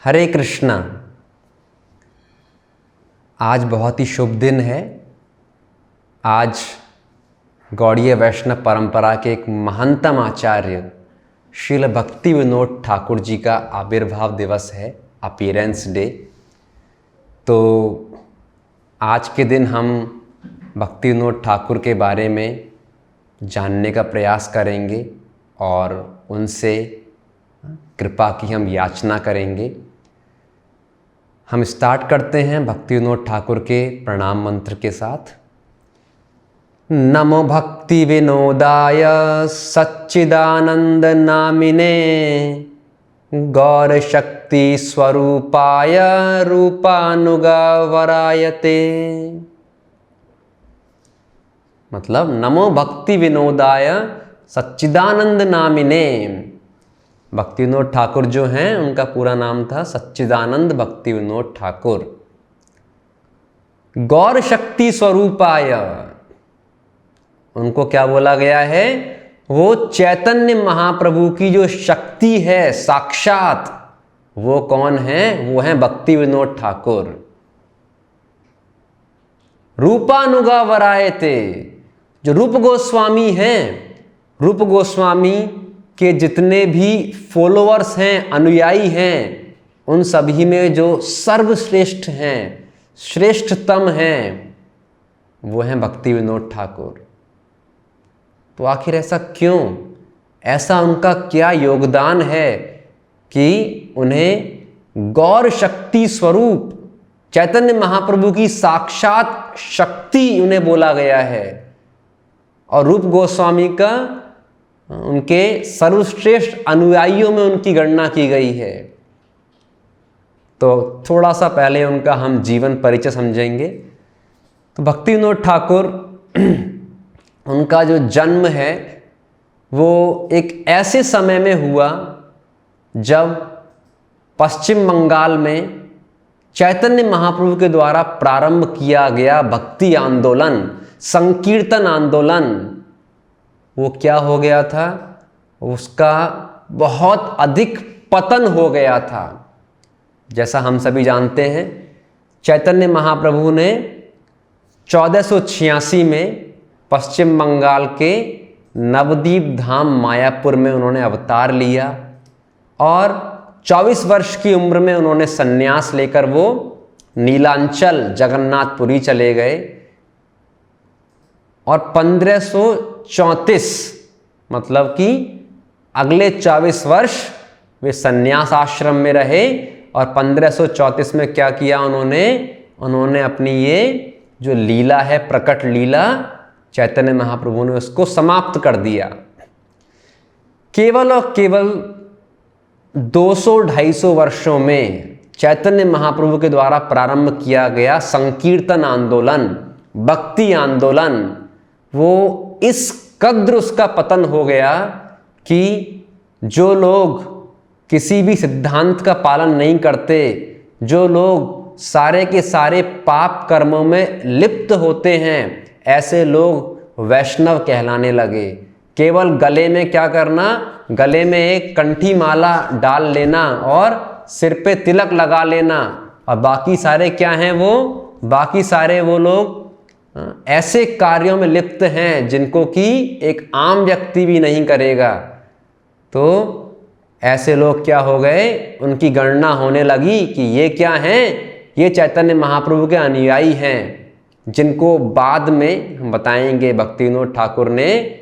हरे कृष्णा। आज बहुत ही शुभ दिन है। आज गौड़ीय वैष्णव परंपरा के एक महानतम आचार्य श्रील भक्ति विनोद ठाकुर जी का आविर्भाव दिवस है, अपीयरेंस डे। तो आज के दिन हम भक्ति विनोद ठाकुर के बारे में जानने का प्रयास करेंगे और उनसे कृपा की हम याचना करेंगे। हम स्टार्ट करते हैं भक्ति विनोद ठाकुर के प्रणाम मंत्र के साथ। नमो भक्ति विनोदाय सच्चिदानंद नामिने गौर शक्ति स्वरूपाय रूपानुगावरायते। मतलब नमो भक्ति विनोदाय सच्चिदानंद नामिने। भक्ति विनोद ठाकुर जो हैं उनका पूरा नाम था सच्चिदानंद भक्ति विनोद ठाकुर। गौर शक्ति स्वरूपाय, उनको क्या बोला गया है? वो चैतन्य महाप्रभु की जो शक्ति है साक्षात, वो कौन है? वो है भक्ति विनोद ठाकुर। रूपानुगा वरायते, जो रूप गोस्वामी हैं, रूप गोस्वामी के जितने भी फॉलोअर्स हैं, अनुयायी हैं, उन सभी में जो सर्वश्रेष्ठ हैं, श्रेष्ठतम हैं, वो हैं भक्ति विनोद ठाकुर। तो आखिर ऐसा क्यों? ऐसा उनका क्या योगदान है कि उन्हें गौर शक्ति स्वरूप चैतन्य महाप्रभु की साक्षात शक्ति उन्हें बोला गया है और रूप गोस्वामी का उनके सर्वश्रेष्ठ अनुयायियों में उनकी गणना की गई है। तो थोड़ा सा पहले उनका हम जीवन परिचय समझेंगे। तो भक्ति विनोद ठाकुर उनका जो जन्म है वो एक ऐसे समय में हुआ जब पश्चिम बंगाल में चैतन्य महाप्रभु के द्वारा प्रारंभ किया गया भक्ति आंदोलन, संकीर्तन आंदोलन, वो क्या हो गया था? उसका बहुत अधिक पतन हो गया था। जैसा हम सभी जानते हैं, चैतन्य महाप्रभु ने 1486 में पश्चिम बंगाल के नवद्वीप धाम मायापुर में उन्होंने अवतार लिया और 24 वर्ष की उम्र में उन्होंने संन्यास लेकर वो नीलांचल जगन्नाथपुरी चले गए और 1534 मतलब कि अगले 24 वर्ष वे संन्यास आश्रम में रहे और 1534 में क्या किया उन्होंने अपनी ये जो लीला है, प्रकट लीला, चैतन्य महाप्रभु ने उसको समाप्त कर दिया। केवल और केवल 200-250 वर्षों में चैतन्य महाप्रभु के द्वारा प्रारंभ किया गया संकीर्तन आंदोलन, भक्ति आंदोलन, वो इस कद्र उसका पतन हो गया कि जो लोग किसी भी सिद्धांत का पालन नहीं करते, जो लोग सारे के सारे पाप कर्मों में लिप्त होते हैं, ऐसे लोग वैष्णव कहलाने लगे। केवल गले में क्या करना? गले में एक कंठी माला डाल लेना और सिर पे तिलक लगा लेना और बाकी सारे क्या हैं? वो बाकी सारे वो लोग ऐसे कार्यों में लिप्त हैं जिनको कि एक आम व्यक्ति भी नहीं करेगा। तो ऐसे लोग क्या हो गए? उनकी गणना होने लगी कि ये क्या हैं? ये चैतन्य महाप्रभु के अनुयायी हैं, जिनको बाद में हम बताएंगे भक्ति विनोद ठाकुर ने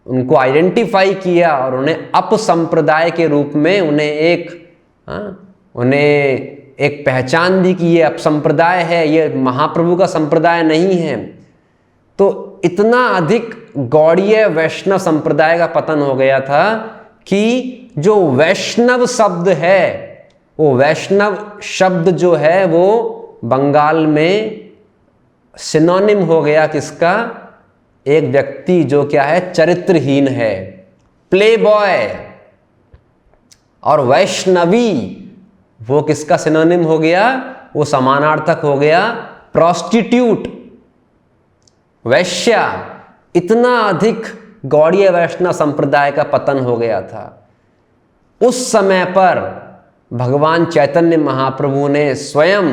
उनको आइडेंटिफाई किया और उन्हें अपसंप्रदाय के रूप में उन्हें एक पहचान दी कि ये अपसंप्रदाय है, ये महाप्रभु का संप्रदाय नहीं है। तो इतना अधिक गौड़ीय वैष्णव संप्रदाय का पतन हो गया था कि जो वैष्णव शब्द है, वो वैष्णव शब्द जो है वो बंगाल में सिनोनिम हो गया किसका? एक व्यक्ति जो क्या है? चरित्रहीन है, प्ले बॉय। और वैष्णवी वो किसका सिनोनिम हो गया? वो समानार्थक हो गया प्रोस्टिट्यूट, वैश्या। इतना अधिक गौड़ीय वैष्णव संप्रदाय का पतन हो गया था। उस समय पर भगवान चैतन्य महाप्रभु ने स्वयं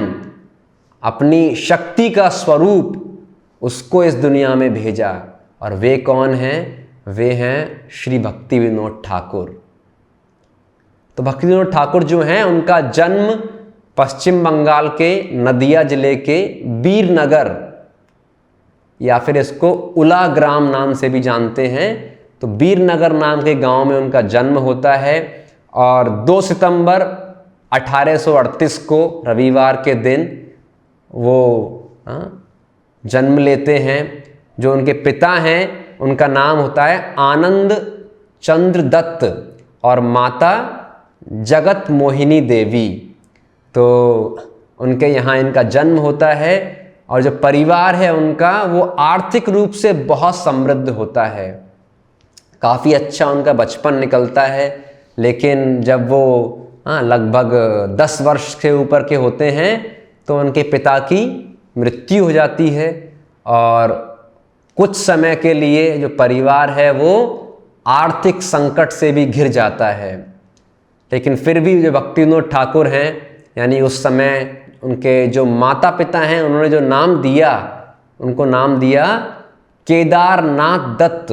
अपनी शक्ति का स्वरूप उसको इस दुनिया में भेजा। और वे कौन हैं? वे हैं श्री भक्ति विनोद ठाकुर। तो भक्ति विनोद ठाकुर जो हैं, उनका जन्म पश्चिम बंगाल के नदिया जिले के बीरनगर, या फिर इसको उला ग्राम नाम से भी जानते हैं, तो बीरनगर नाम के गांव में उनका जन्म होता है। और 2 सितंबर 1838 को रविवार के दिन वो जन्म लेते हैं। जो उनके पिता हैं उनका नाम होता है आनंद चंद्र दत्त और माता जगत मोहिनी देवी। तो उनके यहाँ इनका जन्म होता है। और जो परिवार है उनका, वो आर्थिक रूप से बहुत समृद्ध होता है। काफ़ी अच्छा उनका बचपन निकलता है। लेकिन जब वो लगभग 10 वर्ष के ऊपर के होते हैं तो उनके पिता की मृत्यु हो जाती है। और कुछ समय के लिए जो परिवार है वो आर्थिक संकट से भी घिर जाता है। लेकिन फिर भी जो भक्ति विनोद ठाकुर हैं, यानी उस समय उनके जो माता पिता हैं, उन्होंने जो नाम दिया, उनको नाम दिया केदारनाथ दत्त।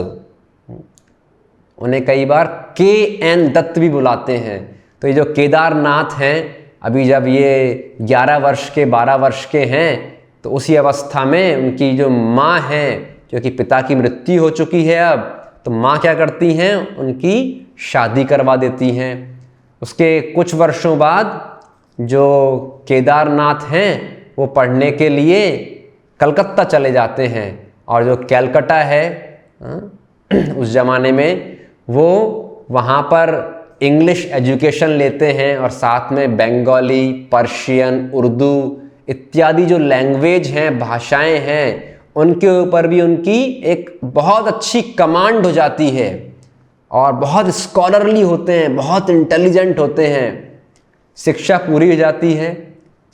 उन्हें कई बार KN दत्त भी बुलाते हैं। तो ये जो केदारनाथ हैं, अभी जब ये 11 वर्ष के 12 वर्ष के हैं, तो उसी अवस्था में उनकी जो माँ हैं, क्योंकि पिता की मृत्यु हो चुकी है अब, तो माँ क्या करती हैं, उनकी शादी करवा देती हैं। उसके कुछ वर्षों बाद जो केदारनाथ हैं वो पढ़ने के लिए कलकत्ता चले जाते हैं। और जो कलकत्ता है उस ज़माने में, वो वहाँ पर इंग्लिश एजुकेशन लेते हैं और साथ में बंगाली, पर्शियन, उर्दू इत्यादि जो लैंग्वेज हैं, भाषाएं हैं, उनके ऊपर भी उनकी एक बहुत अच्छी कमांड हो जाती है। और बहुत स्कॉलरली होते हैं, बहुत इंटेलिजेंट होते हैं। शिक्षा पूरी हो जाती है।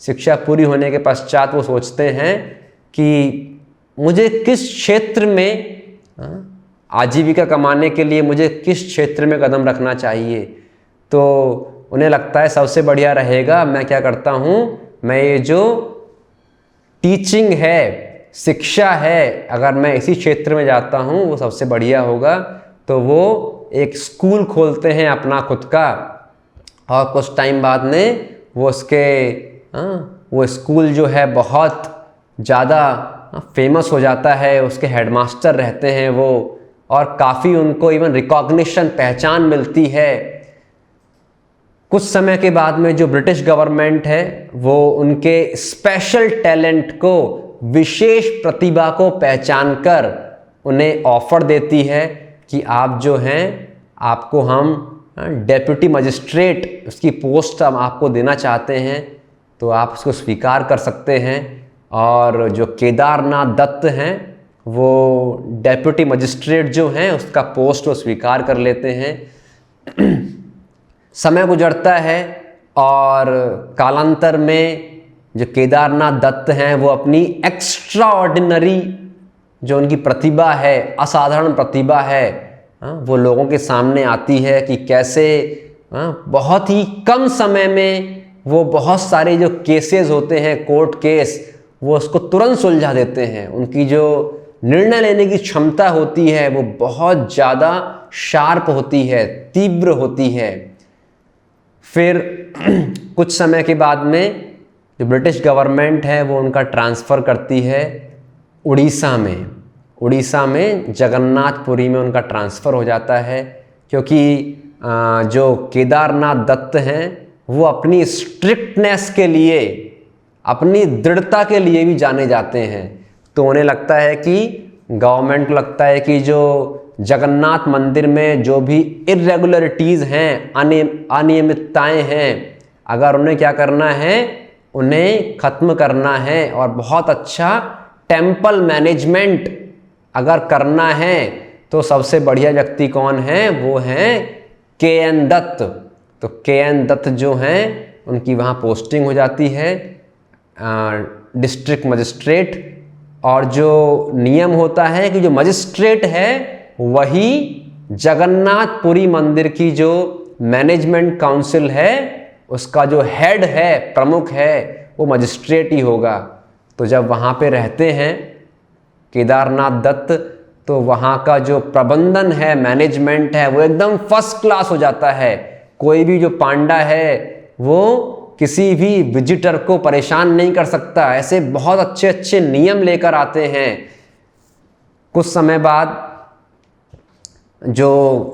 शिक्षा पूरी होने के पश्चात वो सोचते हैं कि मुझे किस क्षेत्र में आजीविका कमाने के लिए मुझे किस क्षेत्र में कदम रखना चाहिए। तो उन्हें लगता है सबसे बढ़िया रहेगा, मैं क्या करता हूँ, मैं ये जो टीचिंग है, शिक्षा है, अगर मैं इसी क्षेत्र में जाता हूँ वो सबसे बढ़िया होगा। तो वो एक स्कूल खोलते हैं अपना खुद का। और कुछ टाइम बाद में वो स्कूल जो है बहुत ज़्यादा फेमस हो जाता है। उसके हेडमास्टर रहते हैं वो, और काफ़ी उनको इवन रिकॉग्निशन, पहचान मिलती है। कुछ समय के बाद में जो ब्रिटिश गवर्नमेंट है वो उनके स्पेशल टैलेंट को, विशेष प्रतिभा को पहचान कर उन्हें ऑफर देती है कि आप जो हैं, आपको हम डेप्यूटी मजिस्ट्रेट उसकी पोस्ट हम आपको देना चाहते हैं, तो आप उसको स्वीकार कर सकते हैं। और जो केदारनाथ दत्त हैं वो डेप्यूटी मजिस्ट्रेट जो हैं उसका पोस्ट वो स्वीकार कर लेते हैं। समय गुजरता है और कालांतर में जो केदारनाथ दत्त हैं वो अपनी एक्स्ट्रा ऑर्डिनरी जो उनकी प्रतिभा है, असाधारण प्रतिभा है, वो लोगों के सामने आती है कि कैसे बहुत ही कम समय में वो बहुत सारे जो केसेस होते हैं, कोर्ट केस, वो उसको तुरंत सुलझा देते हैं। उनकी जो निर्णय लेने की क्षमता होती है वो बहुत ज़्यादा शार्प होती है, तीव्र होती है। फिर कुछ समय के बाद में जो ब्रिटिश गवर्नमेंट है वो उनका ट्रांसफ़र करती है उड़ीसा में। उड़ीसा में जगन्नाथपुरी में उनका ट्रांसफ़र हो जाता है, क्योंकि जो केदारनाथ दत्त हैं वो अपनी स्ट्रिक्टनेस के लिए, अपनी दृढ़ता के लिए भी जाने जाते हैं। तो उन्हें लगता है कि गवर्नमेंट को लगता है कि जो जगन्नाथ मंदिर में जो भी इरेगुलरिटीज़ हैं, अनियमितताएं हैं, अगर उन्हें क्या करना है, उन्हें ख़त्म करना है और बहुत अच्छा टेम्पल मैनेजमेंट अगर करना है तो सबसे बढ़िया व्यक्ति कौन है, वो हैं KN दत्त। तो KN दत्त जो हैं उनकी वहाँ पोस्टिंग हो जाती है डिस्ट्रिक्ट मजिस्ट्रेट। और जो नियम होता है कि जो मजिस्ट्रेट है वही जगन्नाथपुरी मंदिर की जो मैनेजमेंट काउंसिल है उसका जो हेड है, प्रमुख है, वो मजिस्ट्रेट ही होगा। तो जब वहाँ पे रहते हैं केदारनाथ दत्त, तो वहाँ का जो प्रबंधन है, मैनेजमेंट है, वो एकदम फर्स्ट क्लास हो जाता है। कोई भी जो पांडा है वो किसी भी विजिटर को परेशान नहीं कर सकता। ऐसे बहुत अच्छे अच्छे नियम लेकर आते हैं। कुछ समय बाद जो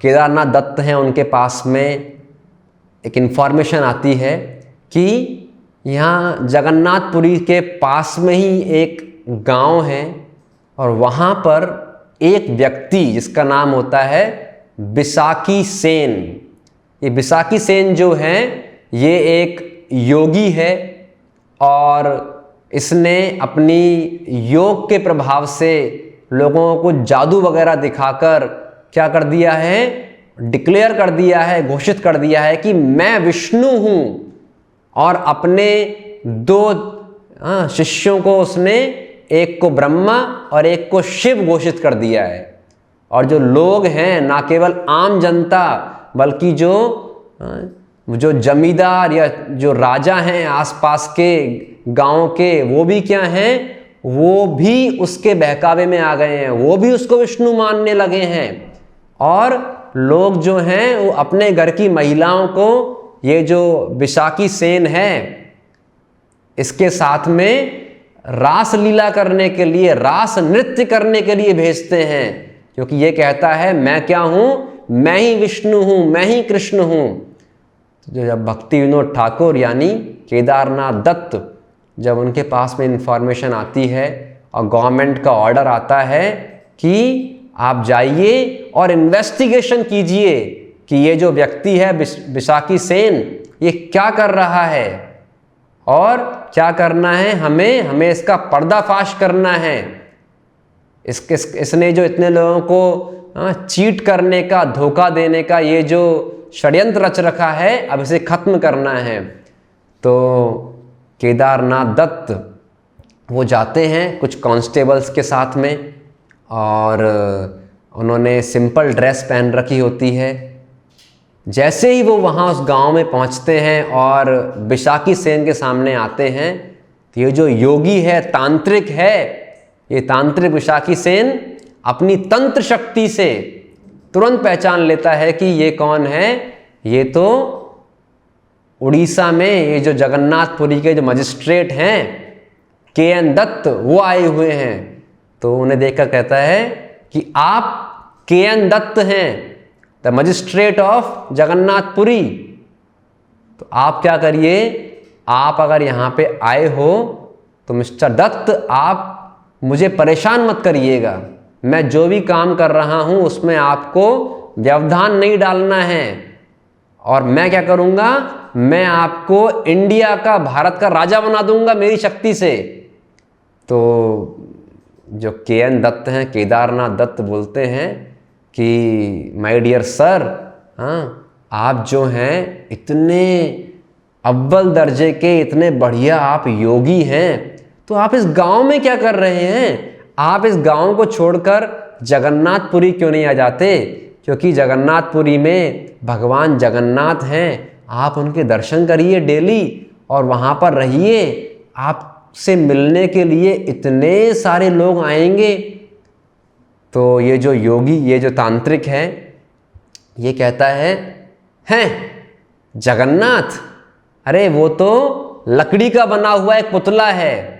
केदारनाथ दत्त हैं उनके पास में एक इन्फॉर्मेशन आती है कि यहाँ जगन्नाथपुरी के पास में ही एक गांव है और वहाँ पर एक व्यक्ति जिसका नाम होता है बिसाकी सेन। ये बिसाकी सेन जो है ये एक योगी है और इसने अपनी योग के प्रभाव से लोगों को जादू वगैरह दिखाकर क्या कर दिया है, डिक्लेयर कर दिया है, घोषित कर दिया है कि मैं विष्णु हूँ। और अपने 2 शिष्यों को उसने, एक को ब्रह्मा और एक को शिव घोषित कर दिया है। और जो लोग हैं, ना केवल आम जनता बल्कि जो जमींदार या जो राजा हैं आसपास के गांव के, वो भी क्या हैं, वो भी उसके बहकावे में आ गए हैं, वो भी उसको विष्णु मानने लगे हैं। और लोग जो हैं वो अपने घर की महिलाओं को ये जो बिसाकी सेन है इसके साथ में रास लीला करने के लिए, रास नृत्य करने के लिए भेजते हैं, क्योंकि ये कहता है मैं क्या हूँ, मैं ही विष्णु हूँ, मैं ही कृष्ण हूँ। तो जब भक्ति विनोद ठाकुर यानी केदारनाथ दत्त, जब उनके पास में इंफॉर्मेशन आती है और गवर्नमेंट का ऑर्डर आता है कि आप जाइए और इन्वेस्टिगेशन कीजिए कि ये जो व्यक्ति है बिसाकी सेन ये क्या कर रहा है और क्या करना है, हमें इसका पर्दाफाश करना है। इसने जो इतने लोगों को चीट करने का, धोखा देने का ये जो षड्यंत्र रच रखा है, अब इसे खत्म करना है। तो केदारनाथ दत्त वो जाते हैं कुछ कांस्टेबल्स के साथ में और उन्होंने सिंपल ड्रेस पहन रखी होती है। जैसे ही वो वहाँ उस गांव में पहुँचते हैं और बिसाकी सेन के सामने आते हैं, तो ये जो योगी है, तांत्रिक है, ये तांत्रिक बिसाकी सेन अपनी तंत्र शक्ति से तुरंत पहचान लेता है कि ये कौन है। ये तो उड़ीसा में ये जो जगन्नाथपुरी के जो मजिस्ट्रेट हैं KN दत्त, वो आए हुए हैं। तो उन्हें देखकर कहता है कि आप KN दत्त हैं, द मजिस्ट्रेट ऑफ जगन्नाथपुरी। तो आप क्या करिए, आप अगर यहाँ पे आए हो तो मिस्टर दत्त आप मुझे परेशान मत करिएगा। मैं जो भी काम कर रहा हूँ उसमें आपको व्यवधान नहीं डालना है। और मैं क्या करूँगा, मैं आपको इंडिया का, भारत का राजा बना दूंगा मेरी शक्ति से। तो जो KN दत्त हैं, केदारनाथ दत्त, बोलते हैं कि माय डियर सर, आप जो हैं इतने अव्वल दर्जे के, इतने बढ़िया आप योगी हैं, तो आप इस गांव में क्या कर रहे हैं? आप इस गांव को छोड़कर जगन्नाथपुरी क्यों नहीं आ जाते? क्योंकि जगन्नाथपुरी में भगवान जगन्नाथ हैं, आप उनके दर्शन करिए डेली और वहाँ पर रहिए। आपसे मिलने के लिए इतने सारे लोग आएंगे। तो ये जो योगी, ये जो तांत्रिक है, ये कहता है, हैं जगन्नाथ, अरे वो तो लकड़ी का बना हुआ एक पुतला है।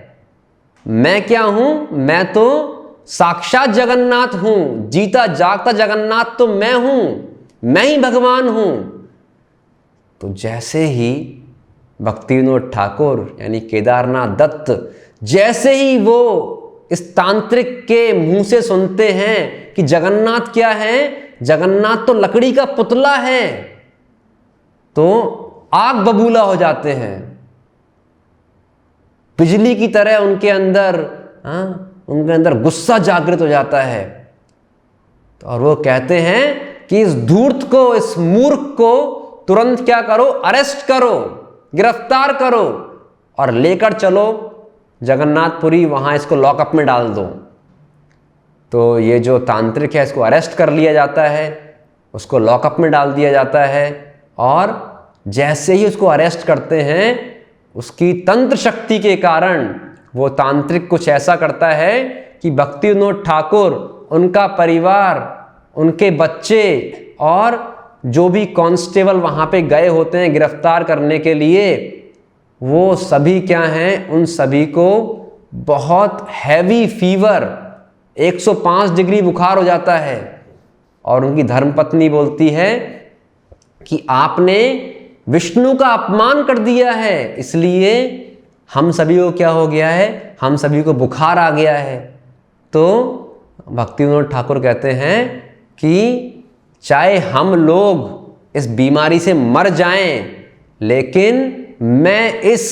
मैं क्या हूँ? मैं तो साक्षात जगन्नाथ हूँ, जीता जागता जगन्नाथ तो मैं हूँ, मैं ही भगवान हूँ। तो जैसे ही भक्ति विनोद ठाकुर यानी केदारनाथ दत्त, जैसे ही वो इस तांत्रिक के मुंह से सुनते हैं कि जगन्नाथ क्या है, जगन्नाथ तो लकड़ी का पुतला है, तो आग बबूला हो जाते हैं। बिजली की तरह उनके अंदर गुस्सा जागृत हो जाता है। तो और वो कहते हैं कि इस धूर्त को, इस मूर्ख को तुरंत क्या करो, अरेस्ट करो, गिरफ्तार करो और लेकर चलो जगन्नाथपुरी, वहां इसको लॉकअप में डाल दो। तो ये जो तांत्रिक है इसको अरेस्ट कर लिया जाता है, उसको लॉकअप में डाल दिया जाता है और जैसे ही उसको अरेस्ट करते हैं, उसकी तंत्र शक्ति के कारण वो तांत्रिक कुछ ऐसा करता है कि भक्ति विनोद ठाकुर, उनका परिवार, उनके बच्चे और जो भी कांस्टेबल वहाँ पे गए होते हैं गिरफ्तार करने के लिए, वो सभी क्या हैं, उन सभी को बहुत हैवी फीवर, 105 डिग्री बुखार हो जाता है। और उनकी धर्मपत्नी बोलती है कि आपने विष्णु का अपमान कर दिया है, इसलिए हम सभी को क्या हो गया है, हम सभी को बुखार आ गया है। तो भक्ति विनोद ठाकुर कहते हैं कि चाहे हम लोग इस बीमारी से मर जाएं, लेकिन मैं इस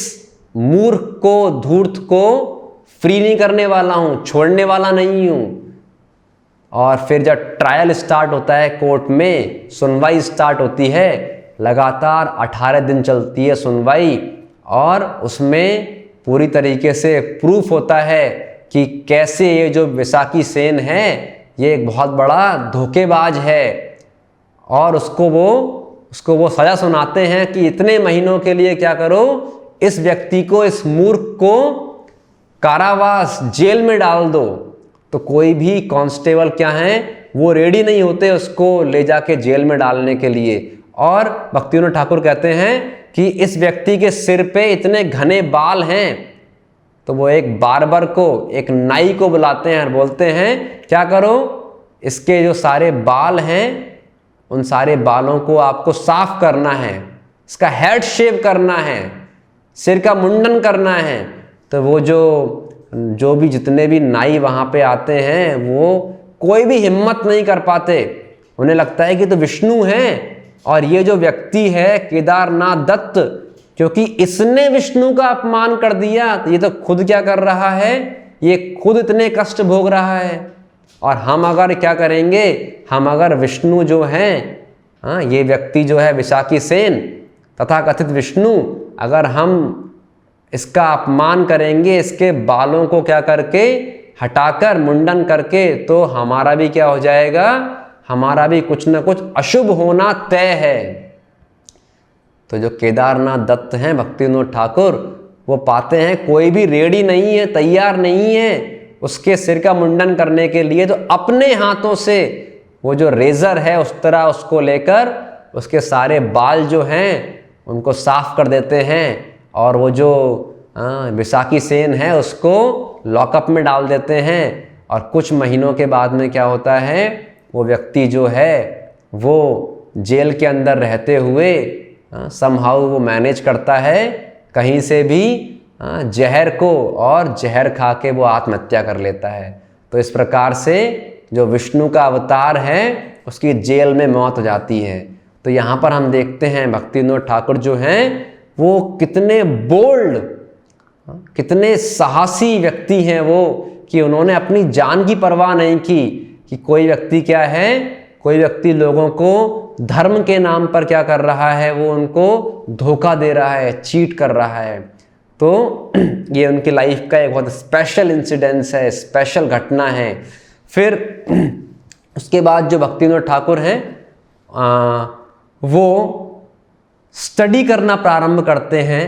मूर्ख को, धूर्त को फ्री नहीं करने वाला हूं, छोड़ने वाला नहीं हूं। और फिर जब ट्रायल स्टार्ट होता है, कोर्ट में सुनवाई स्टार्ट होती है, लगातार 18 दिन चलती है सुनवाई, और उसमें पूरी तरीके से प्रूफ होता है कि कैसे ये जो विशाखी सेन है ये एक बहुत बड़ा धोखेबाज है। और उसको वो सज़ा सुनाते हैं कि इतने महीनों के लिए क्या करो, इस व्यक्ति को, इस मूर्ख को कारावास, जेल में डाल दो। तो कोई भी कांस्टेबल क्या है, वो रेडी नहीं होते उसको ले जाके जेल में डालने के लिए। और भक्ति विनोद ठाकुर कहते हैं कि इस व्यक्ति के सिर पे इतने घने बाल हैं, तो वो एक बार्बर को, एक नाई को बुलाते हैं और बोलते हैं क्या करो, इसके जो सारे बाल हैं उन सारे बालों को आपको साफ करना है, इसका हेड शेव करना है, सिर का मुंडन करना है। तो वो जो भी जितने भी नाई वहाँ पे आते हैं, वो कोई भी हिम्मत नहीं कर पाते। उन्हें लगता है कि तो विष्णु हैं, और ये जो व्यक्ति है केदारनाथ दत्त, क्योंकि इसने विष्णु का अपमान कर दिया, तो ये तो खुद क्या कर रहा है, ये खुद इतने कष्ट भोग रहा है। और हम अगर क्या करेंगे, हम अगर विष्णु जो हैं, हाँ, ये व्यक्ति जो है विशाखी सेन तथाकथित विष्णु, अगर हम इसका अपमान करेंगे, इसके बालों को क्या करके हटाकर मुंडन करके, तो हमारा भी क्या हो जाएगा, हमारा भी कुछ ना कुछ अशुभ होना तय है। तो जो केदारनाथ दत्त हैं भक्ति विनोद ठाकुर, वो पाते हैं कोई भी रेडी नहीं है, तैयार नहीं है उसके सिर का मुंडन करने के लिए, तो अपने हाथों से वो जो रेजर है उस तरह उसको लेकर उसके सारे बाल जो हैं उनको साफ कर देते हैं, और वो जो विशाखी सेन है उसको लॉकअप में डाल देते हैं। और कुछ महीनों के बाद में क्या होता है, वो व्यक्ति जो है वो जेल के अंदर रहते हुए समहाउ वो मैनेज करता है कहीं से भी जहर को, और जहर खा के वो आत्महत्या कर लेता है। तो इस प्रकार से जो विष्णु का अवतार है उसकी जेल में मौत हो जाती है। तो यहाँ पर हम देखते हैं भक्ति विनोद ठाकुर जो हैं वो कितने बोल्ड, कितने साहसी व्यक्ति हैं वो, कि उन्होंने अपनी जान की परवाह नहीं की कि कोई व्यक्ति क्या है, कोई व्यक्ति लोगों को धर्म के नाम पर क्या कर रहा है, वो उनको धोखा दे रहा है, चीट कर रहा है। तो ये उनकी लाइफ का एक बहुत स्पेशल इंसिडेंस है, स्पेशल घटना है। फिर उसके बाद जो भक्ति विनोद ठाकुर हैं वो स्टडी करना प्रारंभ करते हैं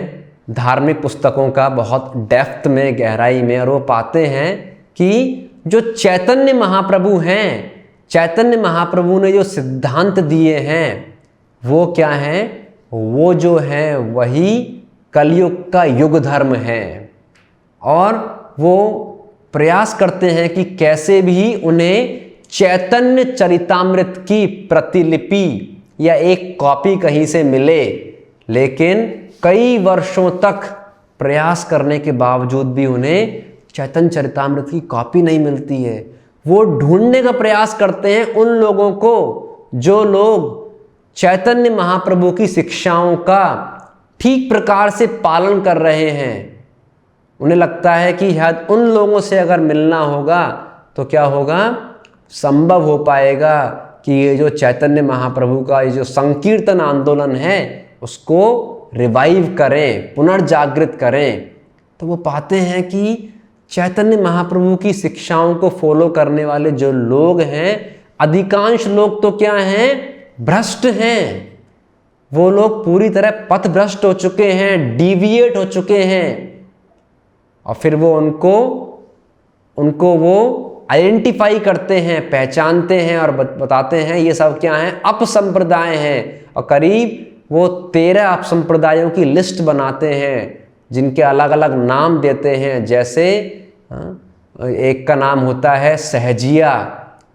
धार्मिक पुस्तकों का बहुत डेप्थ में, गहराई में, और वो पाते हैं कि जो चैतन्य महाप्रभु हैं, चैतन्य महाप्रभु ने जो सिद्धांत दिए हैं वो क्या हैं, वो जो है वही कलयुग का युग धर्म है। और वो प्रयास करते हैं कि कैसे भी उन्हें चैतन्य चरितामृत की प्रतिलिपि या एक कॉपी कहीं से मिले, लेकिन कई वर्षों तक प्रयास करने के बावजूद भी उन्हें चैतन्य चरितामृत की कॉपी नहीं मिलती है। वो ढूंढने का प्रयास करते हैं उन लोगों को जो लोग चैतन्य महाप्रभु की शिक्षाओं का ठीक प्रकार से पालन कर रहे हैं। उन्हें लगता है कि शायद उन लोगों से अगर मिलना होगा तो क्या होगा, संभव हो पाएगा कि ये जो चैतन्य महाप्रभु का ये जो संकीर्तन आंदोलन है उसको रिवाइव करें, पुनर्जागृत करें। तो वो पाते हैं कि चैतन्य महाप्रभु की शिक्षाओं को फॉलो करने वाले जो लोग हैं, अधिकांश लोग तो क्या हैं, भ्रष्ट हैं। वो लोग पूरी तरह पथभ्रष्ट हो चुके हैं, डिविएट हो चुके हैं, और फिर वो उनको वो आइडेंटिफाई करते हैं, पहचानते हैं और बताते हैं ये सब क्या हैं, अपसंप्रदाय हैं। और करीब वो 13 अपसंप्रदायों की लिस्ट बनाते हैं जिनके अलग अलग नाम देते हैं। जैसे एक का नाम होता है सहजिया,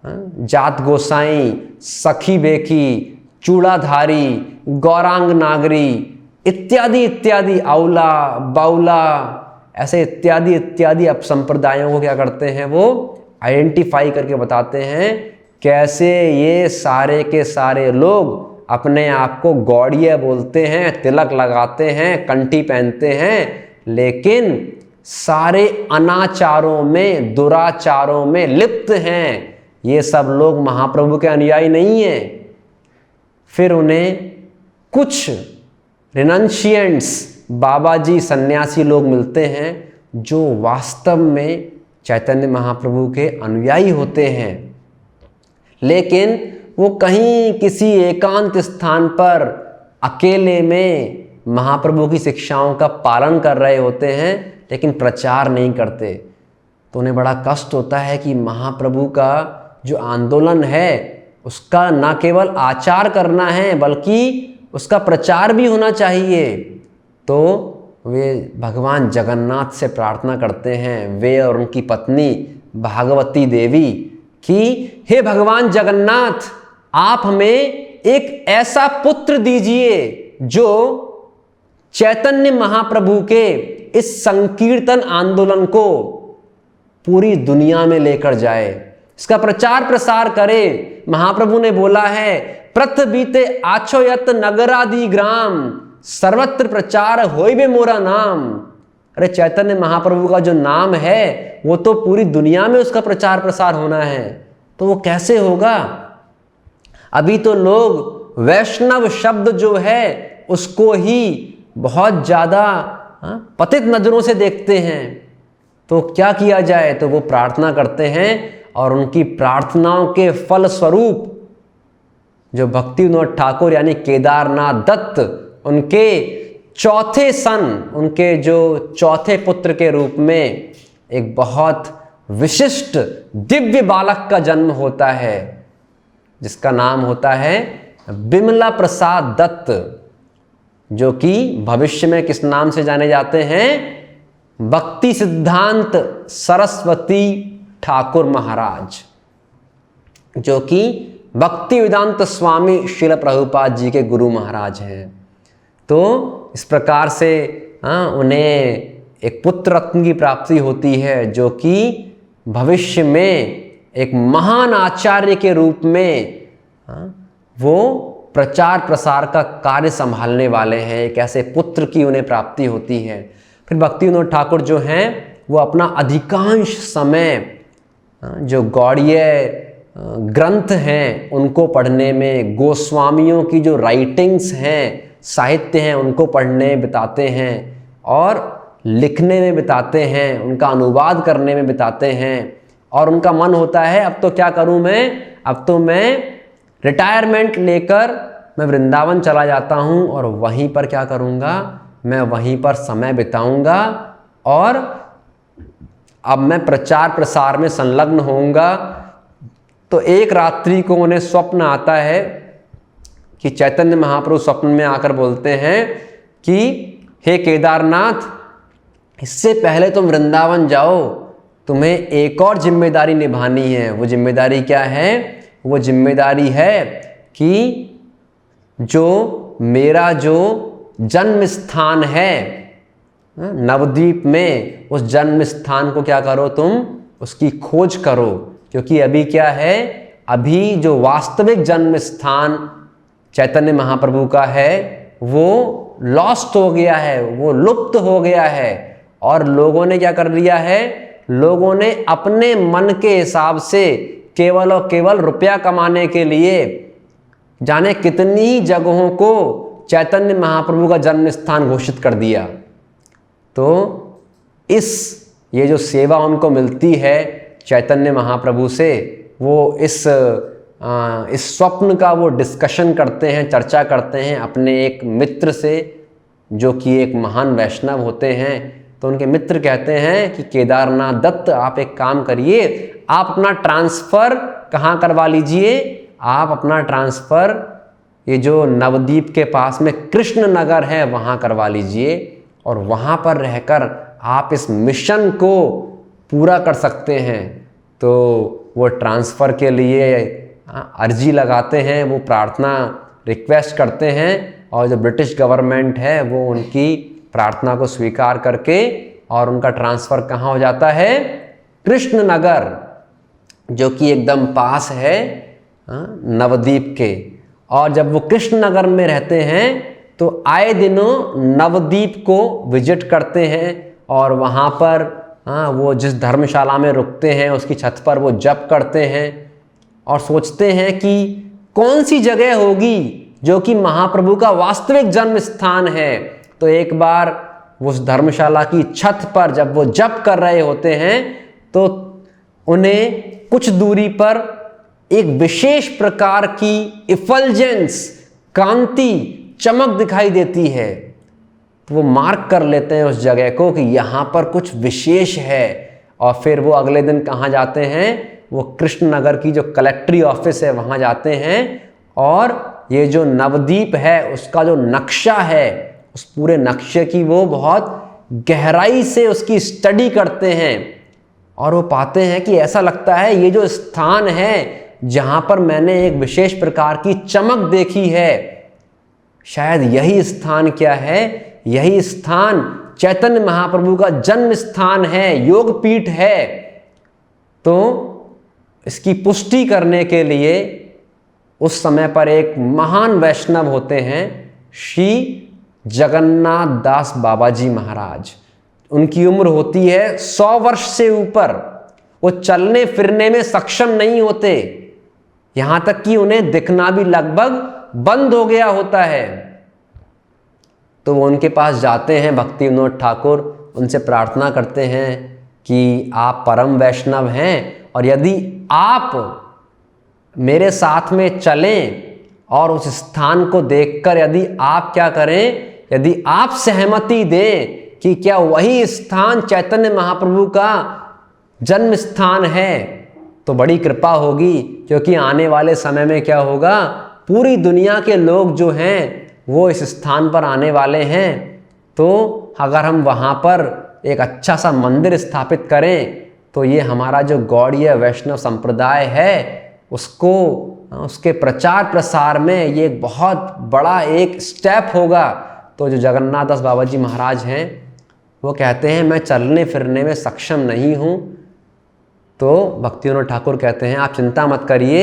जात गोसाई, सखी बेकी, चूड़ाधारी, गौरांग नागरी इत्यादि इत्यादि, औला बाउला, ऐसे इत्यादि इत्यादि अपसंप्रदायों को क्या करते हैं, वो आइडेंटिफाई करके बताते हैं कैसे ये सारे के सारे लोग अपने आप को गौड़िया बोलते हैं, तिलक लगाते हैं, कंठी पहनते हैं, लेकिन सारे अनाचारों में, दुराचारों में लिप्त हैं। ये सब लोग महाप्रभु के अनुयायी नहीं हैं। फिर उन्हें कुछ रिनंशिएंट्स, बाबा जी, सन्यासी लोग मिलते हैं जो वास्तव में चैतन्य महाप्रभु के अनुयायी होते हैं, लेकिन वो कहीं किसी एकांत स्थान पर अकेले में महाप्रभु की शिक्षाओं का पालन कर रहे होते हैं, लेकिन प्रचार नहीं करते। तो उन्हें बड़ा कष्ट होता है कि महाप्रभु का जो आंदोलन है उसका न केवल आचार करना है बल्कि उसका प्रचार भी होना चाहिए। तो वे भगवान जगन्नाथ से प्रार्थना करते हैं, वे और उनकी पत्नी भागवती देवी, कि हे भगवान जगन्नाथ, आप हमें एक ऐसा पुत्र दीजिए जो चैतन्य महाप्रभु के इस संकीर्तन आंदोलन को पूरी दुनिया में लेकर जाए, इसका प्रचार प्रसार करे। महाप्रभु ने बोला है, प्रथबीते आछोयत नगरादि ग्राम, सर्वत्र प्रचार होई बे मोरा नाम। अरे चैतन्य महाप्रभु का जो नाम है वो तो पूरी दुनिया में उसका प्रचार प्रसार होना है, तो वो कैसे होगा? अभी तो लोग वैष्णव शब्द जो है उसको ही बहुत ज़्यादा पतित नज़रों से देखते हैं। तो क्या किया जाए? तो वो प्रार्थना करते हैं और उनकी प्रार्थनाओं के फल स्वरूप जो भक्ति विनोद ठाकुर यानी केदारनाथ दत्त, उनके चौथे सन, उनके जो चौथे पुत्र के रूप में एक बहुत विशिष्ट दिव्य बालक का जन्म होता है, जिसका नाम होता है बिमला प्रसाद दत्त, जो कि भविष्य में किस नाम से जाने जाते हैं? भक्ति सिद्धांत सरस्वती ठाकुर महाराज, जो कि भक्ति वेदांत स्वामी श्रील प्रभुपाद जी के गुरु महाराज हैं। तो इस प्रकार से उन्हें एक पुत्र रत्न की प्राप्ति होती है, जो कि भविष्य में एक महान आचार्य के रूप में वो प्रचार प्रसार का कार्य संभालने वाले हैं। एक ऐसे पुत्र की उन्हें प्राप्ति होती है। फिर भक्ति विनोद ठाकुर जो हैं वो अपना अधिकांश समय जो गौड़ीय ग्रंथ हैं उनको पढ़ने में, गोस्वामियों की जो राइटिंग्स हैं, साहित्य हैं, उनको पढ़ने में बिताते हैं और लिखने में बिताते हैं, उनका अनुवाद करने में बिताते हैं। और उनका मन होता है अब तो क्या करूं मैं, अब तो मैं रिटायरमेंट लेकर मैं वृंदावन चला जाता हूं और वहीं पर क्या करूंगा, मैं वहीं पर समय बिताऊंगा और अब मैं प्रचार प्रसार में संलग्न होऊंगा। तो एक रात्रि को उन्हें स्वप्न आता है कि चैतन्य महाप्रभु स्वप्न में आकर बोलते हैं कि हे केदारनाथ, इससे पहले तुम वृंदावन जाओ, तुम्हें एक और जिम्मेदारी निभानी है। वो जिम्मेदारी क्या है? वो जिम्मेदारी है कि जो मेरा जो जन्म स्थान है नवद्वीप में, उस जन्म स्थान को क्या करो, तुम उसकी खोज करो। क्योंकि अभी क्या है, अभी जो वास्तविक जन्म स्थान चैतन्य महाप्रभु का है वो लॉस्ट हो गया है, वो लुप्त हो गया है। और लोगों ने क्या कर लिया है, लोगों ने अपने मन के हिसाब से केवल और केवल रुपया कमाने के लिए जाने कितनी ही जगहों को चैतन्य महाप्रभु का जन्म स्थान घोषित कर दिया। तो ये जो सेवा उनको मिलती है चैतन्य महाप्रभु से, वो इस इस स्वप्न का वो डिस्कशन करते हैं, चर्चा करते हैं अपने एक मित्र से जो कि एक महान वैष्णव होते हैं। तो उनके मित्र कहते हैं कि केदारनाथ दत्त, आप एक काम करिए, आप अपना ट्रांसफ़र कहाँ करवा लीजिए, आप अपना ट्रांसफ़र ये जो नवद्वीप के पास में कृष्ण नगर है वहाँ करवा लीजिए और वहाँ पर रहकर आप इस मिशन को पूरा कर सकते हैं। तो वो ट्रांसफ़र के लिए अर्जी लगाते हैं, वो प्रार्थना रिक्वेस्ट करते हैं और जो ब्रिटिश गवर्नमेंट है वो उनकी प्रार्थना को स्वीकार करके और उनका ट्रांसफ़र कहाँ हो जाता है, कृष्ण नगर, जो कि एकदम पास है नवद्वीप के। और जब वो कृष्ण नगर में रहते हैं तो आए दिनों नवद्वीप को विजिट करते हैं और वहाँ पर वो जिस धर्मशाला में रुकते हैं उसकी छत पर वो जप करते हैं और सोचते हैं कि कौन सी जगह होगी जो कि महाप्रभु का वास्तविक जन्म स्थान है। तो एक बार उस धर्मशाला की छत पर जब वो जप कर रहे होते हैं तो उन्हें कुछ दूरी पर एक विशेष प्रकार की इफल्जेंस, कांति, चमक दिखाई देती है। तो वो मार्क कर लेते हैं उस जगह को कि यहाँ पर कुछ विशेष है। और फिर वो अगले दिन कहाँ जाते हैं, वो कृष्ण नगर की जो कलेक्ट्री ऑफिस है वहाँ जाते हैं और ये जो नवद्वीप है उसका जो नक्शा है उस पूरे नक्शे की वो बहुत गहराई से उसकी स्टडी करते हैं और वो पाते हैं कि ऐसा लगता है ये जो स्थान है जहाँ पर मैंने एक विशेष प्रकार की चमक देखी है, शायद यही स्थान क्या है, यही स्थान चैतन्य महाप्रभु का जन्म स्थान है, योग पीठ है। तो इसकी पुष्टि करने के लिए उस समय पर एक महान वैष्णव होते हैं श्री जगन्नाथ दास बाबा जी महाराज। उनकी उम्र होती है 100 वर्ष से ऊपर। वो चलने फिरने में सक्षम नहीं होते, यहाँ तक कि उन्हें दिखना भी लगभग बंद हो गया होता है। तो वो उनके पास जाते हैं भक्ति विनोद ठाकुर, उनसे प्रार्थना करते हैं कि आप परम वैष्णव हैं और यदि आप मेरे साथ में चलें और उस स्थान को देखकर यदि आप क्या करें, यदि आप सहमति दें कि क्या वही स्थान चैतन्य महाप्रभु का जन्म स्थान है तो बड़ी कृपा होगी। क्योंकि आने वाले समय में क्या होगा, पूरी दुनिया के लोग जो हैं वो इस स्थान पर आने वाले हैं। तो अगर हम वहाँ पर एक अच्छा सा मंदिर स्थापित करें तो ये हमारा जो गौड़ीय वैष्णव संप्रदाय है उसको, उसके प्रचार प्रसार में ये बहुत बड़ा एक स्टेप होगा। तो जो जगन्नाथ दास बाबा जी महाराज हैं वो कहते हैं मैं चलने फिरने में सक्षम नहीं हूँ। तो भक्ति विनोद ठाकुर कहते हैं आप चिंता मत करिए,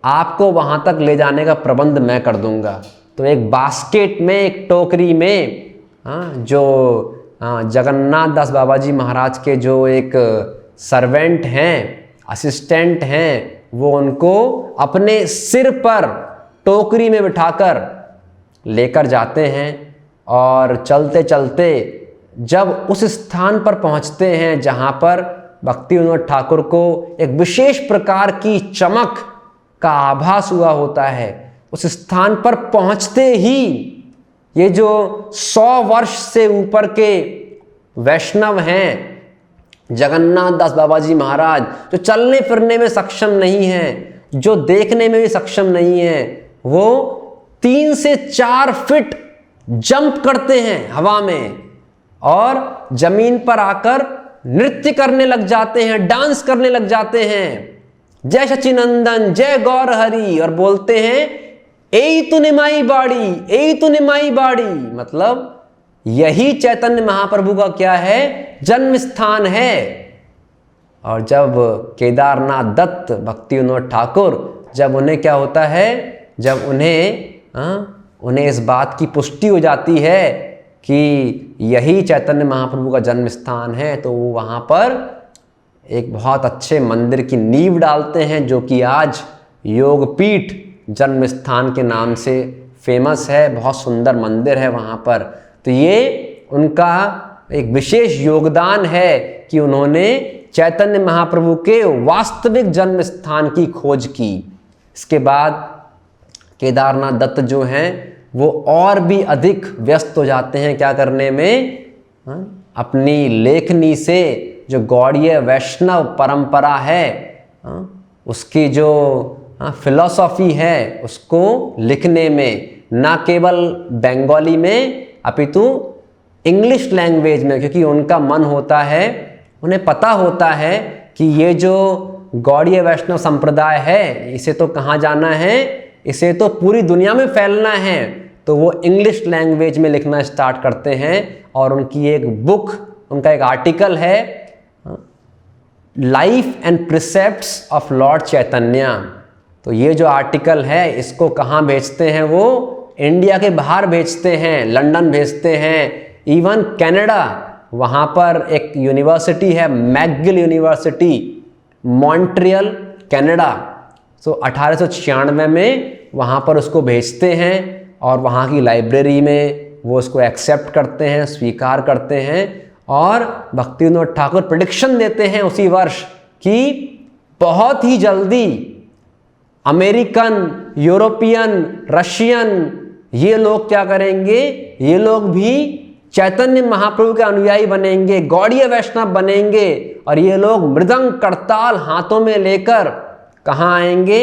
आपको वहाँ तक ले जाने का प्रबंध मैं कर दूँगा। तो एक बास्केट में, एक टोकरी में जो जगन्नाथ दास बाबा जी महाराज के जो एक सर्वेंट हैं, असिस्टेंट हैं, वो उनको अपने सिर पर टोकरी में बिठाकर लेकर जाते हैं और चलते चलते जब उस स्थान पर पहुंचते हैं जहां पर भक्ति विनोद ठाकुर को एक विशेष प्रकार की चमक का आभास हुआ होता है, उस स्थान पर पहुंचते ही ये जो 100 वर्ष से ऊपर के वैष्णव हैं जगन्नाथ दास बाबा जी महाराज, जो चलने फिरने में सक्षम नहीं हैं, जो देखने में भी सक्षम नहीं हैं, वो 3 से 4 फीट जंप करते हैं हवा में और जमीन पर आकर नृत्य करने लग जाते हैं, डांस करने लग जाते हैं, जय सचिनंदन, जय गौर हरि, और बोलते हैं एई तू निमाई बाड़ी, एई तू निमाई बाड़ी। मतलब यही चैतन्य महाप्रभु का क्या है, जन्म स्थान है। और जब केदारनाथ दत्त भक्ति विनोद ठाकुर, जब उन्हें क्या होता है, जब उन्हें इस बात की पुष्टि हो जाती है कि यही चैतन्य महाप्रभु का जन्म स्थान है, तो वो वहाँ पर एक बहुत अच्छे मंदिर की नींव डालते हैं जो कि आज योगपीठ जन्म स्थान के नाम से फेमस है। बहुत सुंदर मंदिर है वहाँ पर। तो ये उनका एक विशेष योगदान है कि उन्होंने चैतन्य महाप्रभु के वास्तविक जन्म स्थान की खोज की। इसके बाद केदारनाथ दत्त जो हैं वो और भी अधिक व्यस्त हो जाते हैं क्या करने में, अपनी लेखनी से जो गौड़ीय वैष्णव परंपरा है उसकी जो फिलॉसफी है उसको लिखने में, ना केवल बंगाली में अपितु इंग्लिश लैंग्वेज में, क्योंकि उनका मन होता है, उन्हें पता होता है कि ये जो गौड़ीय वैष्णव संप्रदाय है इसे तो कहाँ जाना है, इसे तो पूरी दुनिया में फैलना है। तो वो इंग्लिश लैंग्वेज में लिखना स्टार्ट करते हैं और उनकी एक बुक, उनका एक आर्टिकल है लाइफ एंड प्रिसेप्ट्स ऑफ लॉर्ड चैतन्य। तो ये जो आर्टिकल है इसको कहाँ भेजते हैं, वो इंडिया के बाहर भेजते हैं, लंदन भेजते हैं, इवन कनाडा, वहाँ पर एक यूनिवर्सिटी है मैकगिल यूनिवर्सिटी, मॉन्ट्रियल कनाडा। तो 1896 में वहाँ पर उसको भेजते हैं और वहाँ की लाइब्रेरी में वो उसको एक्सेप्ट करते हैं, स्वीकार करते हैं और भक्ति विनोद ठाकुर प्रेडिक्शन देते हैं उसी वर्ष कि बहुत ही जल्दी अमेरिकन, यूरोपियन, रशियन ये लोग क्या करेंगे, ये लोग भी चैतन्य महाप्रभु के अनुयायी बनेंगे, गौड़ीय वैष्णव बनेंगे और ये लोग मृदंग करताल हाथों में लेकर कहाँ आएंगे,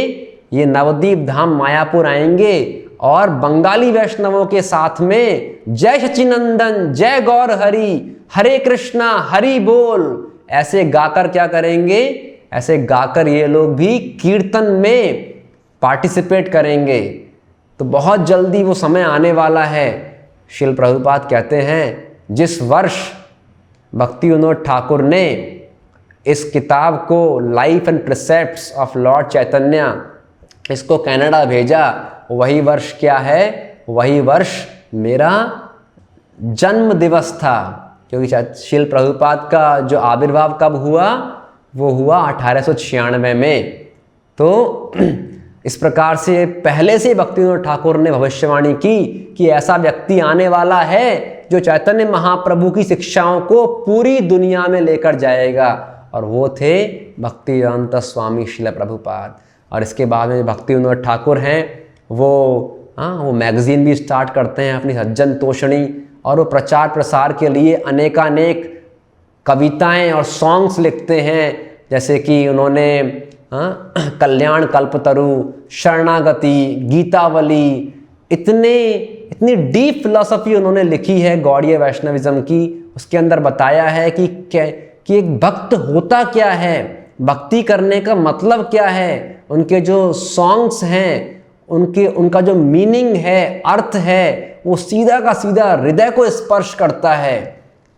ये नवद्वीप धाम मायापुर आएंगे और बंगाली वैष्णवों के साथ में जय सचिनंदन, जय गौर हरि, हरे कृष्णा, हरि बोल ऐसे गाकर क्या करेंगे, ऐसे गाकर ये लोग भी कीर्तन में पार्टिसिपेट करेंगे। तो बहुत जल्दी वो समय आने वाला है। श्रील प्रभुपाद कहते हैं जिस वर्ष भक्ति विनोद ठाकुर ने इस किताब को लाइफ एंड प्रिसेप्ट्स ऑफ लॉर्ड चैतन्य इसको कनाडा भेजा, वही वर्ष क्या है, वही वर्ष मेरा जन्म दिवस था। क्योंकि श्रील प्रभुपाद का जो आविर्भाव कब हुआ, वो हुआ 1896 में। तो इस प्रकार से पहले से भक्ति विनोद ठाकुर ने भविष्यवाणी की कि ऐसा व्यक्ति आने वाला है जो चैतन्य महाप्रभु की शिक्षाओं को पूरी दुनिया में लेकर जाएगा, और वो थे भक्तिवेदांत स्वामी श्रील प्रभुपाद। और इसके बाद में भक्ति विनोद ठाकुर हैं वो मैगजीन भी स्टार्ट करते हैं अपनी सज्जन तोषणी, और वो प्रचार प्रसार के लिए अनेकानेक कविताएं और सॉन्ग्स लिखते हैं, जैसे कि उन्होंने कल्याण कल्पतरु, शरणागति, गीतावली, इतनी डीप फिलॉसफी उन्होंने लिखी है गौड़ीय वैष्णविज्म की। उसके अंदर बताया है कि एक भक्त होता क्या है, भक्ति करने का मतलब क्या है, उनके जो सॉन्ग्स हैं उनका जो मीनिंग है, अर्थ है, वो सीधा का सीधा हृदय को स्पर्श करता है।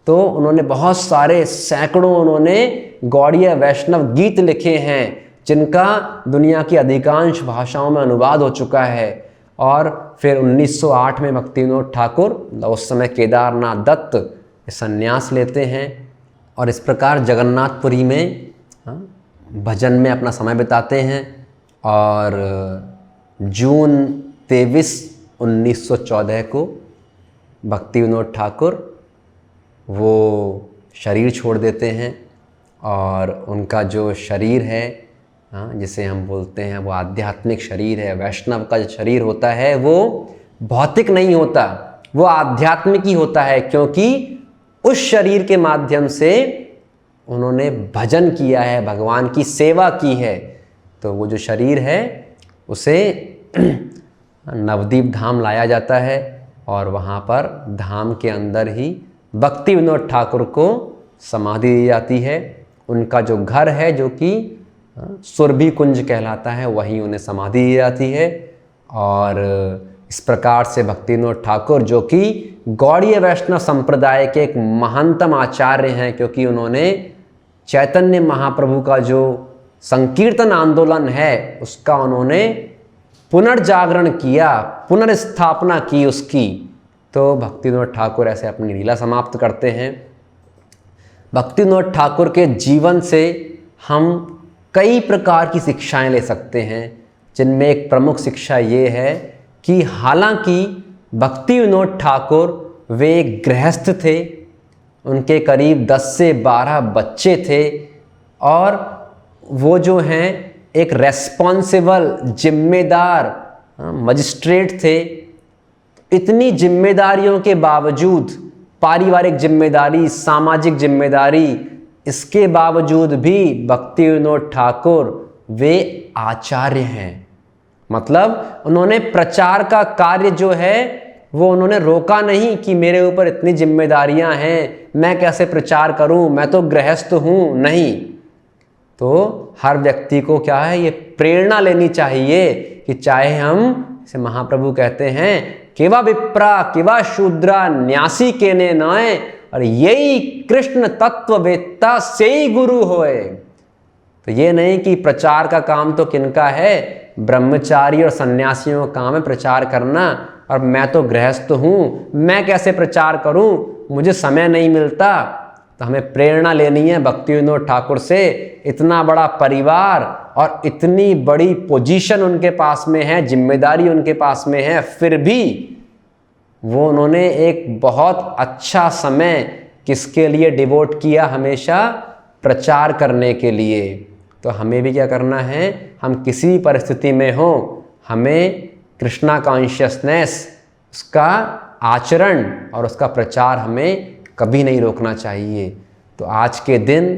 तो उन्होंने बहुत सारे सैकड़ों उन्होंने गौड़ीय वैष्णव गीत लिखे हैं जिनका दुनिया की अधिकांश भाषाओं में अनुवाद हो चुका है। और फिर 1908 में भक्ति विनोद ठाकुर, उस समय केदारनाथ दत्त, संन्यास लेते हैं और इस प्रकार जगन्नाथपुरी में भजन में अपना समय बिताते हैं। और जून 23, 1914 को भक्ति विनोद ठाकुर वो शरीर छोड़ देते हैं और उनका जो शरीर है जिसे हम बोलते हैं वो आध्यात्मिक शरीर है। वैष्णव का जो शरीर होता है वो भौतिक नहीं होता, वो आध्यात्मिक ही होता है, क्योंकि उस शरीर के माध्यम से उन्होंने भजन किया है, भगवान की सेवा की है। तो वो जो शरीर है उसे नवद्वीप धाम लाया जाता है और वहाँ पर धाम के अंदर ही भक्ति विनोद ठाकुर को समाधि दी जाती है। उनका जो घर है जो कि सुरभि कुंज कहलाता है, वहीं उन्हें समाधि दी जाती है। और इस प्रकार से भक्ति विनोद ठाकुर जो कि गौड़ीय वैष्णव संप्रदाय के एक महानतम आचार्य हैं, क्योंकि उन्होंने चैतन्य महाप्रभु का जो संकीर्तन आंदोलन है उसका उन्होंने पुनर्जागरण किया, पुनर्स्थापना की उसकी। तो भक्ति विनोद ठाकुर ऐसे अपनी लीला समाप्त करते हैं। भक्ति विनोद ठाकुर के जीवन से हम कई प्रकार की शिक्षाएं ले सकते हैं, जिनमें एक प्रमुख शिक्षा ये है कि हालांकि भक्ति विनोद ठाकुर वे एक गृहस्थ थे, उनके करीब 10 से 12 बच्चे थे और वो जो हैं एक रेस्पॉन्सिबल जिम्मेदार मजिस्ट्रेट थे। इतनी जिम्मेदारियों के बावजूद, पारिवारिक जिम्मेदारी, सामाजिक जिम्मेदारी, इसके बावजूद भी भक्ति विनोद ठाकुर वे आचार्य हैं। मतलब उन्होंने प्रचार का कार्य जो है वो उन्होंने रोका नहीं कि मेरे ऊपर इतनी जिम्मेदारियां हैं, मैं कैसे प्रचार करूं, मैं तो गृहस्थ हूं। नहीं, तो हर व्यक्ति को क्या है, ये प्रेरणा लेनी चाहिए कि चाहे हम, जैसे महाप्रभु कहते हैं, केवा विप्रा केवा शूद्रा न्यासी केने नए, और यही कृष्ण तत्व वेत्ता से ही गुरु होए। तो ये नहीं कि प्रचार का काम तो किनका है, ब्रह्मचारी और सन्यासियों का काम है प्रचार करना, और मैं तो गृहस्थ हूँ, मैं कैसे प्रचार करूँ, मुझे समय नहीं मिलता। तो हमें प्रेरणा लेनी है भक्ति विनोद ठाकुर से। इतना बड़ा परिवार और इतनी बड़ी पोजीशन उनके पास में है, जिम्मेदारी उनके पास में है, फिर भी वो उन्होंने एक बहुत अच्छा समय किसके लिए डिवोट किया, हमेशा प्रचार करने के लिए। तो हमें भी क्या करना है, हम किसी परिस्थिति में हो, हमें कृष्णा कॉन्शियसनेस, उसका आचरण और उसका प्रचार हमें कभी नहीं रोकना चाहिए। तो आज के दिन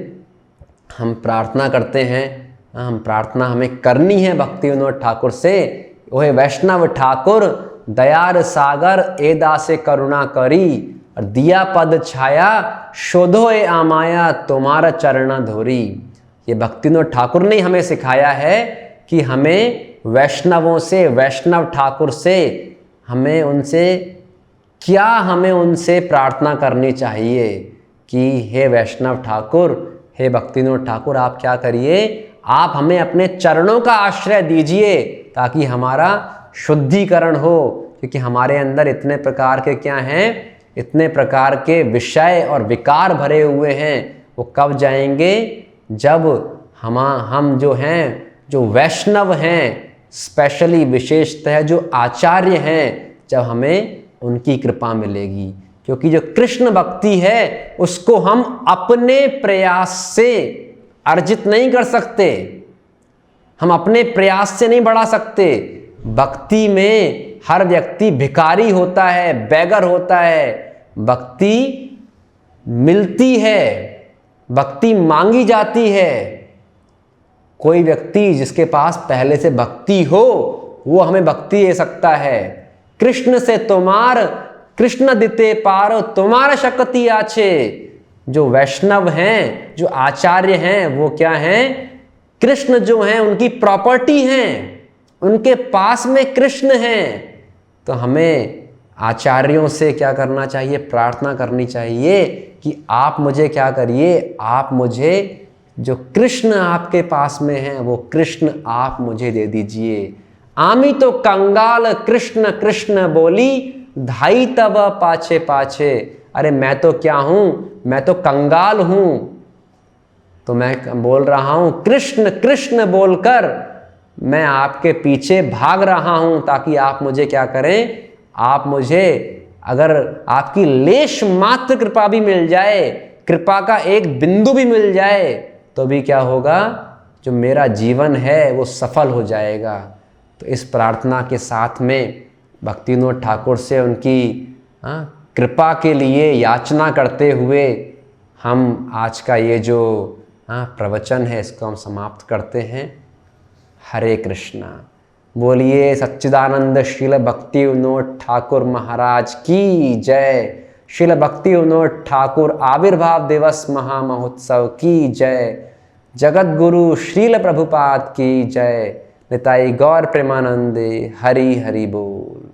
हम प्रार्थना करते हैं, हम प्रार्थना हमें करनी है भक्ति विनोद ठाकुर से, ओहे वैष्णव ठाकुर दयार सागर ए दासे करुणा करी, और दिया पद छाया शोधो ए आमाया तुम्हारा चरण धोरी। ये भक्ति विनोद ठाकुर ने हमें सिखाया है कि हमें वैष्णवों से, वैष्णव ठाकुर से, हमें उनसे प्रार्थना करनी चाहिए कि हे वैष्णव ठाकुर, हे भक्ति विनोद ठाकुर, आप क्या करिए, आप हमें अपने चरणों का आश्रय दीजिए ताकि हमारा शुद्धिकरण हो। क्योंकि हमारे अंदर इतने प्रकार के क्या हैं, इतने प्रकार के विषय और विकार भरे हुए हैं, वो कब जाएंगे, जब हम जो हैं, जो वैष्णव हैं, स्पेशली विशेषतः जो आचार्य हैं, जब हमें उनकी कृपा मिलेगी। क्योंकि जो कृष्ण भक्ति है उसको हम अपने प्रयास से अर्जित नहीं कर सकते, हम अपने प्रयास से नहीं बढ़ा सकते। भक्ति में हर व्यक्ति भिखारी होता है, बेगर होता है। भक्ति मिलती है, भक्ति मांगी जाती है। कोई व्यक्ति जिसके पास पहले से भक्ति हो वो हमें भक्ति दे सकता है। कृष्ण से तुम्हार कृष्ण दिते पार तुम्हारा शक्ति आछे। जो वैष्णव हैं, जो आचार्य हैं, वो क्या हैं, कृष्ण जो हैं उनकी प्रॉपर्टी हैं, उनके पास में कृष्ण हैं। तो हमें आचार्यों से क्या करना चाहिए, प्रार्थना करनी चाहिए कि आप मुझे क्या करिए, आप मुझे जो कृष्ण आपके पास में हैं वो कृष्ण आप मुझे दे दीजिए। आमी तो कंगाल कृष्ण कृष्ण बोली, धाई तब पाछे पाछे। अरे मैं तो क्या हूँ, मैं तो कंगाल हूँ, तो मैं बोल रहा हूँ कृष्ण कृष्ण बोलकर मैं आपके पीछे भाग रहा हूँ ताकि आप मुझे क्या करें, आप मुझे, अगर आपकी लेश मात्र कृपा भी मिल जाए, कृपा का एक बिंदु भी मिल जाए, तो भी क्या होगा, जो मेरा जीवन है वो सफल हो जाएगा। तो इस प्रार्थना के साथ में भक्ति विनोद ठाकुर से उनकी कृपा के लिए याचना करते हुए हम आज का ये जो प्रवचन है इसको हम समाप्त करते हैं। हरे कृष्णा। बोलिए सच्चिदानंद श्रील भक्ति विनोद ठाकुर महाराज की जय। श्रील भक्ति विनोद ठाकुर आविर्भाव दिवस महामहोत्सव की जय। जगत गुरु श्रील प्रभुपाद की जय। निताई गौर प्रेमानंदे। हरि हरि बोल।